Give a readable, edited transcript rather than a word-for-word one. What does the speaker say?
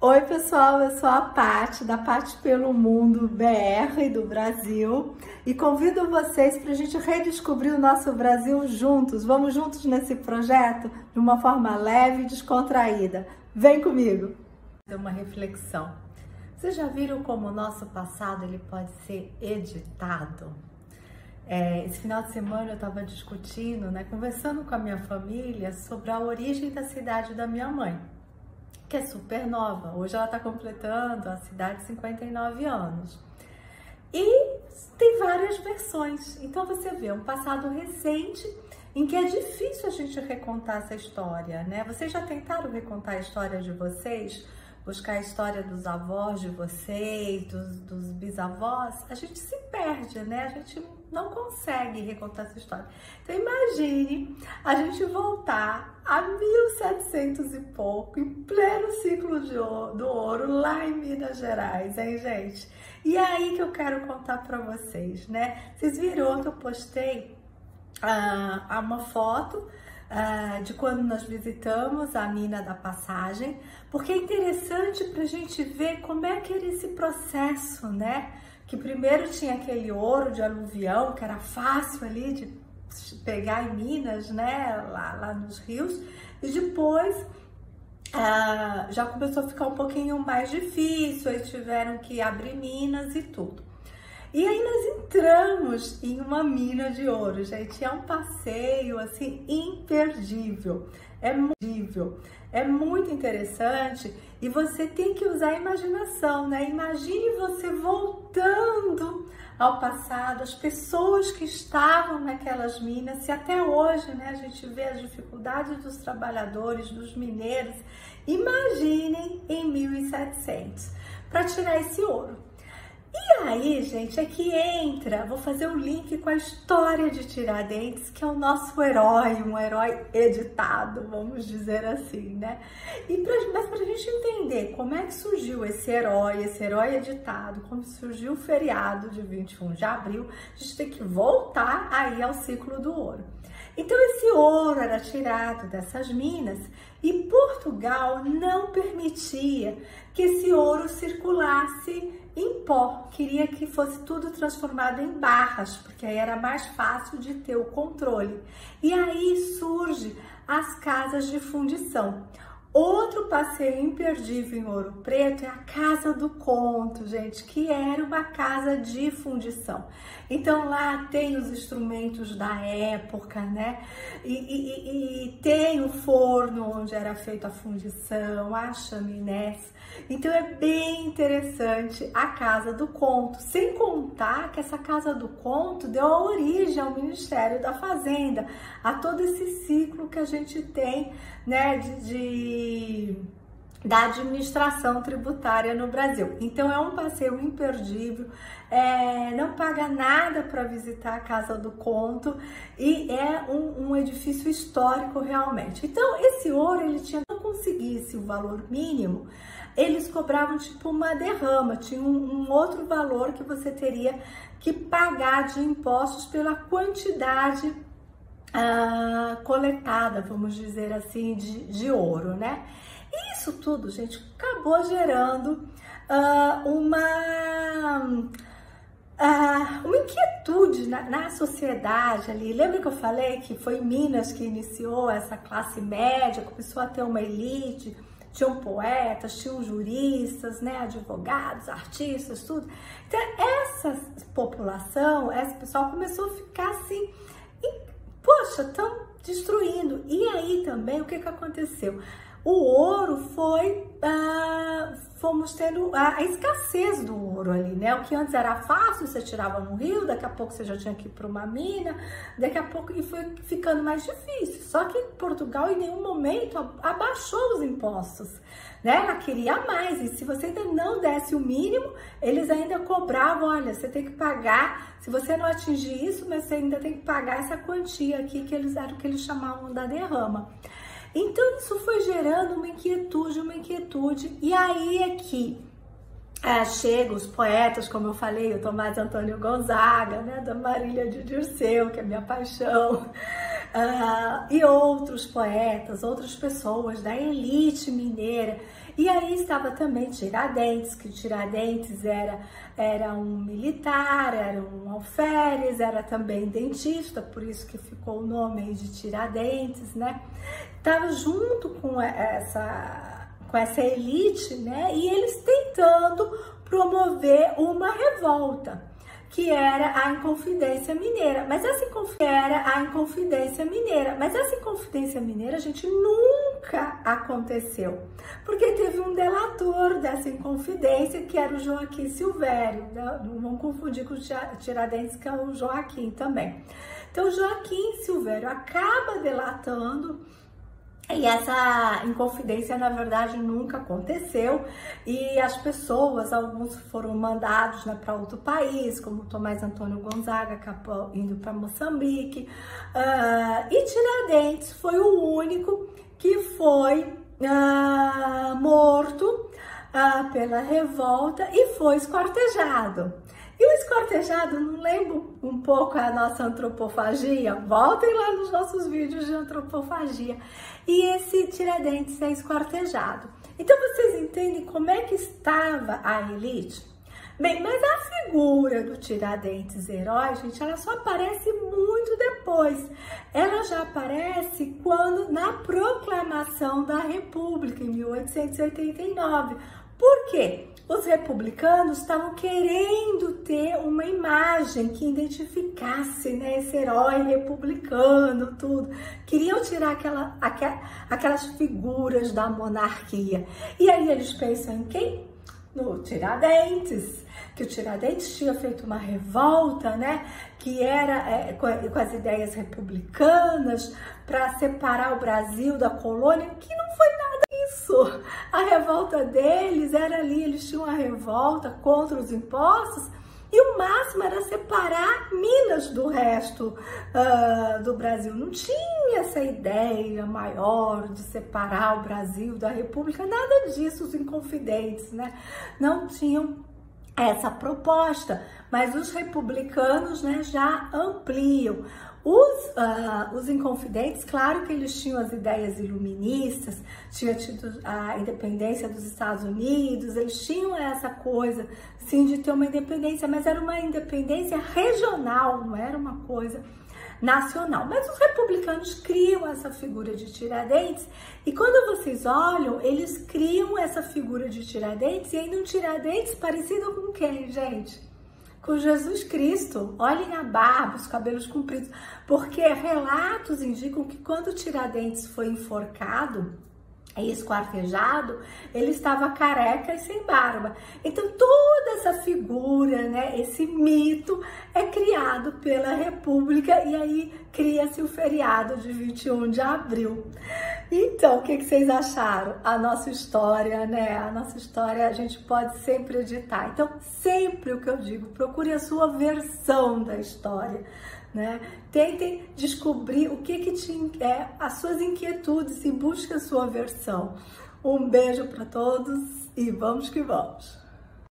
Oi pessoal, eu sou a Paty, da Paty pelo Mundo BR do Brasil, e convido vocês para a gente redescobrir o nosso Brasil juntos. Vamos juntos nesse projeto de uma forma leve e descontraída. Vem comigo! Uma reflexão. Vocês já viram como o nosso passado ele pode ser editado? Esse final de semana eu estava discutindo, conversando com a minha família sobre a origem da cidade da minha mãe, que é super nova. Hoje ela está completando a cidade 59 anos. E tem várias versões. Então você vê um passado recente em que é difícil a gente recontar essa história, Vocês já tentaram recontar a história de vocês? Buscar a história dos avós de vocês, dos bisavós? A gente se perde, A gente não consegue recontar essa história. Então imagine a gente voltar a 1700 e pouco, em pleno ciclo do ouro, lá em Minas Gerais, hein, gente? E é aí que eu quero contar para vocês, Vocês viram que eu postei uma foto de quando nós visitamos a mina da Passagem, porque é interessante para a gente ver como é que era esse processo, Que primeiro tinha aquele ouro de aluvião, que era fácil ali de pegar em Minas, lá nos rios, e depois já começou a ficar um pouquinho mais difícil, aí tiveram que abrir minas e tudo. E aí nós entramos em uma mina de ouro, gente, é um passeio assim imperdível, é muito interessante e você tem que usar a imaginação, Imagine você voltando ao passado, as pessoas que estavam naquelas minas, se até hoje, a gente vê as dificuldades dos trabalhadores, dos mineiros, imaginem em 1700, para tirar esse ouro. E aí, gente, é que entra, vou fazer o link com a história de Tiradentes, que é o nosso herói, um herói editado, vamos dizer assim, Mas para a gente entender como é que surgiu esse herói editado, como surgiu o feriado de 21 de abril, a gente tem que voltar aí ao ciclo do ouro. Então esse ouro era tirado dessas minas e Portugal não permitia que esse ouro circulasse em pó, queria que fosse tudo transformado em barras, porque aí era mais fácil de ter o controle. E aí surge as casas de fundição. Outro passeio imperdível em Ouro Preto é a Casa do Conto, gente, que era uma casa de fundição. Então lá tem os instrumentos da época, E tem o forno onde era feita a fundição, as chaminés. Então é bem interessante a Casa do Conto, sem contar que essa Casa do Conto deu origem ao Ministério da Fazenda, a todo esse ciclo que a gente tem, da administração tributária no Brasil. Então é um passeio imperdível, não paga nada para visitar a Casa do Conto e é um edifício histórico realmente. Então esse ouro, ele tinha, não conseguisse o valor mínimo, eles cobravam tipo uma derrama, tinha um outro valor que você teria que pagar de impostos pela quantidade coletada, vamos dizer assim, de ouro, E isso tudo, gente, acabou gerando uma inquietude na sociedade ali. Lembra que eu falei que foi Minas que iniciou essa classe média, começou a ter uma elite, tinham poetas, tinham juristas, advogados, artistas, tudo. Então essa população, esse pessoal começou a ficar assim, poxa, estão destruindo. E aí também, o que aconteceu? O ouro fomos tendo a escassez do ouro ali, O que antes era fácil, você tirava no rio, daqui a pouco você já tinha que ir para uma mina, daqui a pouco, e foi ficando mais difícil. Só que Portugal em nenhum momento abaixou os impostos, Ela queria mais, e se você ainda não desse o mínimo, eles ainda cobravam, olha, você tem que pagar, se você não atingir isso, mas você ainda tem que pagar essa quantia aqui, que eles chamavam da derrama. Então isso foi gerando uma inquietude, e aí é que chegam os poetas, como eu falei, o Tomás Antônio Gonzaga, da Marília de Dirceu, que é minha paixão, e outros poetas, outras pessoas da elite mineira. E aí estava também Tiradentes, que Tiradentes era um militar, era um alferes, era também dentista, por isso que ficou o nome aí de Tiradentes, né? Estava junto com essa elite, né? E eles tentando promover uma revolta, que era a Inconfidência Mineira. Mas essa Inconfidência Mineira, gente, nunca aconteceu. Porque teve um delator dessa Inconfidência, que era o Joaquim Silvério. Não vamos confundir com o Tiradentes, que é o Joaquim também. Então, o Joaquim Silvério acaba delatando. E essa Inconfidência, na verdade, nunca aconteceu, e as pessoas, alguns foram mandados, né, para outro país, como Tomás Antônio Gonzaga, acabou indo para Moçambique, e Tiradentes foi o único que foi morto pela revolta e foi esquartejado. E o esquartejado, não lembro um pouco a nossa antropofagia? Voltem lá nos nossos vídeos de antropofagia. E esse Tiradentes é esquartejado. Então vocês entendem como é que estava a elite? Bem, mas a figura do Tiradentes herói, gente, ela só aparece muito depois. Ela já aparece quando na proclamação da República, em 1889. Por quê? Os republicanos estavam querendo ter uma imagem que identificasse, né, esse herói republicano, tudo. Queriam tirar aquelas figuras da monarquia. E aí eles pensam em quem? No Tiradentes, que o Tiradentes tinha feito uma revolta, né, que era com as ideias republicanas para separar o Brasil da colônia, que não foi nada disso. A revolta deles era ali, eles tinham uma revolta contra os impostos e o máximo era separar Minas do resto do Brasil. Não tinha essa ideia maior de separar o Brasil da República, nada disso. Os Inconfidentes, né, não tinham essa proposta, mas os republicanos, né, já ampliam. Os Inconfidentes, claro que eles tinham as ideias iluministas, tinha tido a independência dos Estados Unidos, eles tinham essa coisa, sim, de ter uma independência, mas era uma independência regional, não era uma coisa nacional. Mas os republicanos criam essa figura de Tiradentes, e quando vocês olham, eles criam essa figura de Tiradentes, e ainda um Tiradentes parecido com quem, gente? Com Jesus Cristo. Olhem a barba, os cabelos compridos, porque relatos indicam que quando Tiradentes foi enforcado e esquartejado, ele estava careca e sem barba. Então toda essa figura, né, esse mito é criado pela República, e aí cria-se o feriado de 21 de abril. Então, o que vocês acharam? A nossa história, né? A nossa história a gente pode sempre editar. Então, sempre o que eu digo, procure a sua versão da história, né? Tentem descobrir o que as suas inquietudes e busque a sua versão. Um beijo para todos e vamos que vamos!